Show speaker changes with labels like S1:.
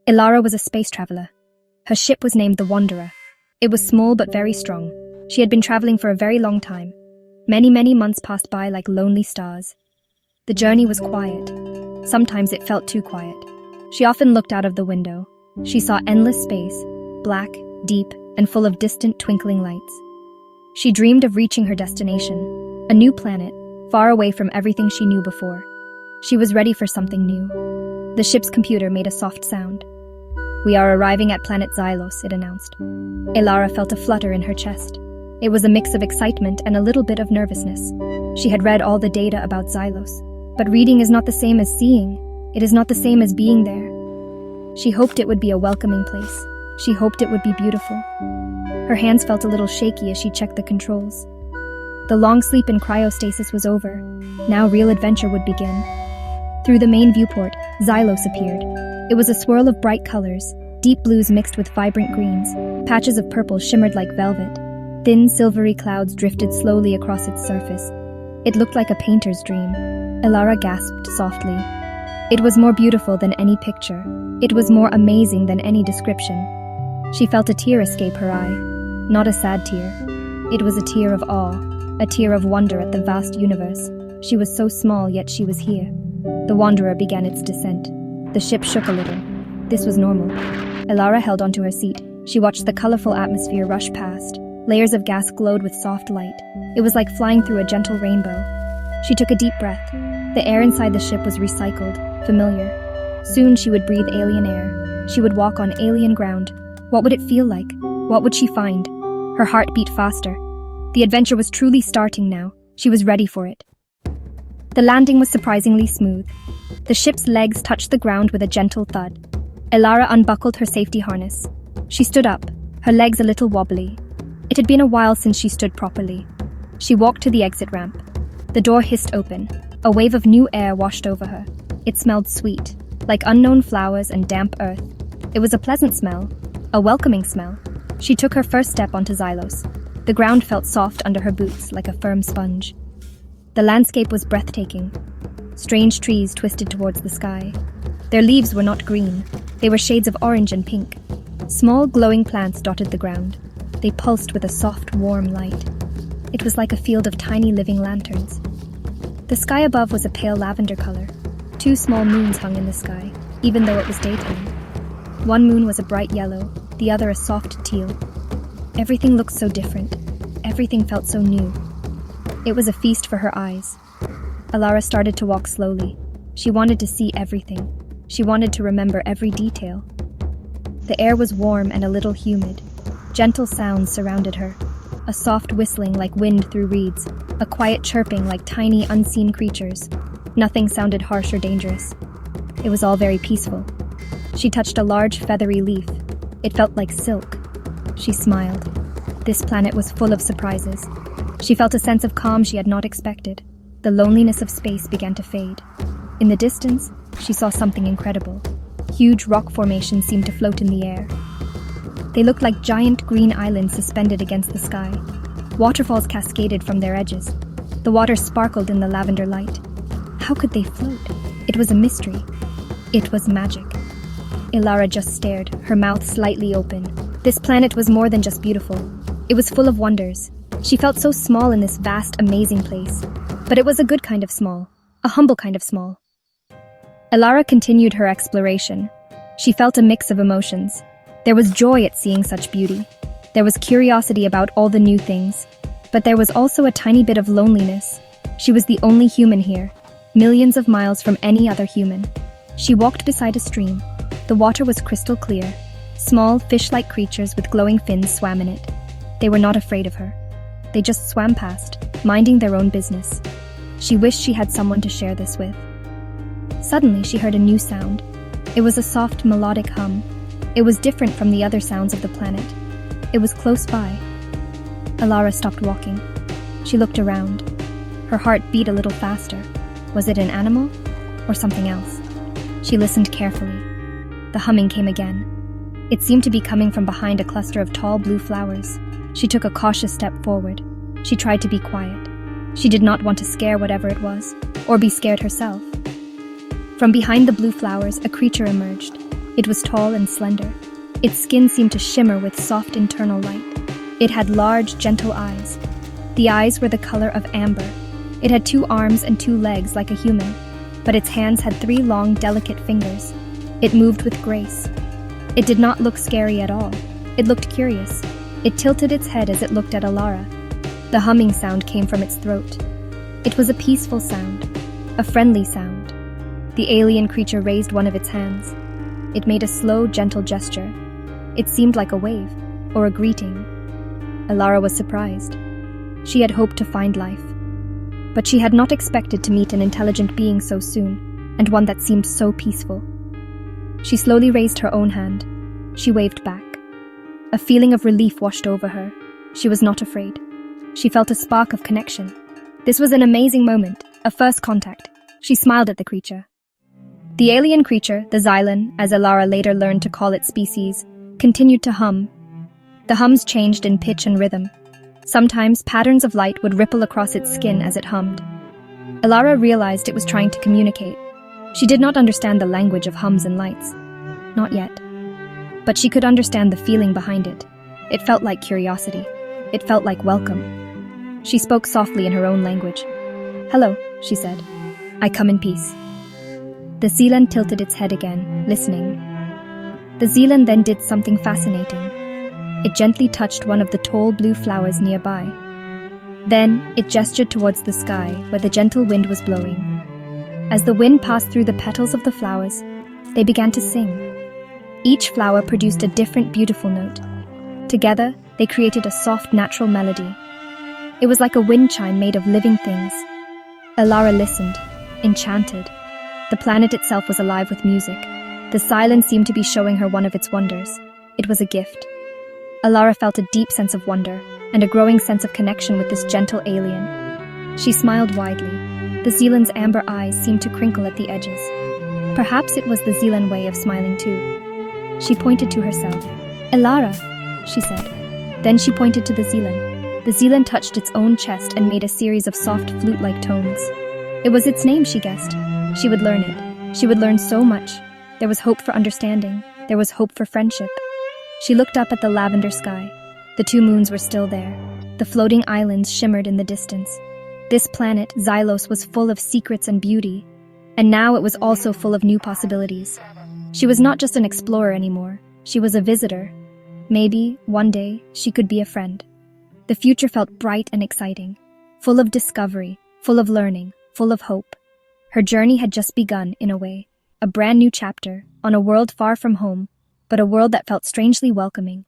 S1: Ilara was a space traveler. Her ship was named the Wanderer. It was small but very strong. She had been traveling for a very long time. Many months passed by like lonely stars. The journey was quiet. Sometimes it felt too quiet. She often looked out of the window. She saw endless space, black, deep, and full of distant twinkling lights. She dreamed of reaching her destination, a new planet, far away from everything she knew before. She was ready for something new. The ship's computer made a soft sound. "We are arriving at planet Xylos," it announced. Ilara felt a flutter in her chest. It was a mix of excitement and a little bit of nervousness. She had read all the data about Xylos, but reading is not the same as seeing. It is not the same as being there. She hoped it would be a welcoming place. She hoped it would be beautiful. Her hands felt a little shaky as she checked the controls. The long sleep in cryostasis was over. Now real adventure would begin. Through the main viewport, Xylos appeared. It was a swirl of bright colors, deep blues mixed with vibrant greens. Patches of purple shimmered like velvet. Thin, silvery clouds drifted slowly across its surface. It looked like a painter's dream. Ilara gasped softly. It was more beautiful than any picture. It was more amazing than any description. She felt a tear escape her eye. Not a sad tear. It was a tear of awe, a tear of wonder at the vast universe. She was so small, yet she was here. The Wanderer began its descent. The ship shook a little. This was normal. Ilara held onto her seat. She watched the colorful atmosphere rush past. Layers of gas glowed with soft light. It was like flying through a gentle rainbow. She took a deep breath. The air inside the ship was recycled, familiar. Soon she would breathe alien air. She would walk on alien ground. What would it feel like? What would she find? Her heart beat faster. The adventure was truly starting now. She was ready for it. The landing was surprisingly smooth. The ship's legs touched the ground with a gentle thud. Ilara unbuckled her safety harness. She stood up, her legs a little wobbly. It had been a while since she stood properly. She walked to the exit ramp. The door hissed open. A wave of new air washed over her. It smelled sweet, like unknown flowers and damp earth. It was a pleasant smell, a welcoming smell. She took her first step onto Xylos. The ground felt soft under her boots, like a firm sponge. The landscape was breathtaking. Strange trees twisted towards the sky. Their leaves were not green. They were shades of orange and pink. Small, glowing plants dotted the ground. They pulsed with a soft, warm light. It was like a field of tiny living lanterns. The sky above was a pale lavender color. 2 small moons hung in the sky, even though it was daytime. One moon was a bright yellow, the other a soft teal. Everything looked so different. Everything felt so new. It was a feast for her eyes. Ilara started to walk slowly. She wanted to see everything. She wanted to remember every detail. The air was warm and a little humid. Gentle sounds surrounded her. A soft whistling like wind through reeds. A quiet chirping like tiny, unseen creatures. Nothing sounded harsh or dangerous. It was all very peaceful. She touched a large, feathery leaf. It felt like silk. She smiled. This planet was full of surprises. She felt a sense of calm she had not expected. The loneliness of space began to fade. In the distance, she saw something incredible. Huge rock formations seemed to float in the air. They looked like giant green islands suspended against the sky. Waterfalls cascaded from their edges. The water sparkled in the lavender light. How could they float? It was a mystery. It was magic. Ilara just stared, her mouth slightly open. This planet was more than just beautiful. It was full of wonders. She felt so small in this vast, amazing place. But it was a good kind of small, a humble kind of small. Ilara continued her exploration. She felt a mix of emotions. There was joy at seeing such beauty. There was curiosity about all the new things. But there was also a tiny bit of loneliness. She was the only human here, millions of miles from any other human. She walked beside a stream. The water was crystal clear. Small, fish-like creatures with glowing fins swam in it. They were not afraid of her. They just swam past, minding their own business. She wished she had someone to share this with. Suddenly, she heard a new sound. It was a soft, melodic hum. It was different from the other sounds of the planet. It was close by. Ilara stopped walking. She looked around. Her heart beat a little faster. Was it an animal or something else? She listened carefully. The humming came again. It seemed to be coming from behind a cluster of tall blue flowers. She took a cautious step forward. She tried to be quiet. She did not want to scare whatever it was, or be scared herself. From behind the blue flowers, a creature emerged. It was tall and slender. Its skin seemed to shimmer with soft internal light. It had large, gentle eyes. The eyes were the color of amber. It had 2 arms and 2 legs like a human, but its hands had 3 long, delicate fingers. It moved with grace. It did not look scary at all. It looked curious. It tilted its head as it looked at Alara. The humming sound came from its throat. It was a peaceful sound, a friendly sound. The alien creature raised one of its hands. It made a slow, gentle gesture. It seemed like a wave, or a greeting. Alara was surprised. She had hoped to find life, but she had not expected to meet an intelligent being so soon, and one that seemed so peaceful. She slowly raised her own hand. She waved back. A feeling of relief washed over her. She was not afraid. She felt a spark of connection. This was an amazing moment, a first contact. She smiled at the creature. The alien creature, the Xylan, as Alara later learned to call its species, continued to hum. The hums changed in pitch and rhythm. Sometimes patterns of light would ripple across its skin as it hummed. Alara realized it was trying to communicate. She did not understand the language of hums and lights. Not yet. But she could understand the feeling behind it. It felt like curiosity. It felt like welcome. She spoke softly in her own language. "Hello," she said. "I come in peace." The Xylan tilted its head again, listening. The Xylan then did something fascinating. It gently touched one of the tall blue flowers nearby. Then it gestured towards the sky, where the gentle wind was blowing. As the wind passed through the petals of the flowers, they began to sing. Each flower produced a different, beautiful note. Together, they created a soft, natural melody. It was like a wind chime made of living things. Alara listened, enchanted. The planet itself was alive with music. The silence seemed to be showing her one of its wonders. It was a gift. Alara felt a deep sense of wonder and a growing sense of connection with this gentle alien. She smiled widely. The Xylan's amber eyes seemed to crinkle at the edges. Perhaps it was the Xylan way of smiling too. She pointed to herself. "Alara," she said. Then she pointed to the Xylan. The Xylan touched its own chest and made a series of soft flute-like tones. It was its name, she guessed. She would learn it. She would learn so much. There was hope for understanding. There was hope for friendship. She looked up at the lavender sky. The 2 moons were still there. The floating islands shimmered in the distance. This planet, Xylos, was full of secrets and beauty. And now it was also full of new possibilities. She was not just an explorer anymore. She was a visitor. Maybe, one day, she could be a friend. The future felt bright and exciting, full of discovery, full of learning, full of hope. Her journey had just begun, in a way, a brand new chapter, on a world far from home, but a world that felt strangely welcoming.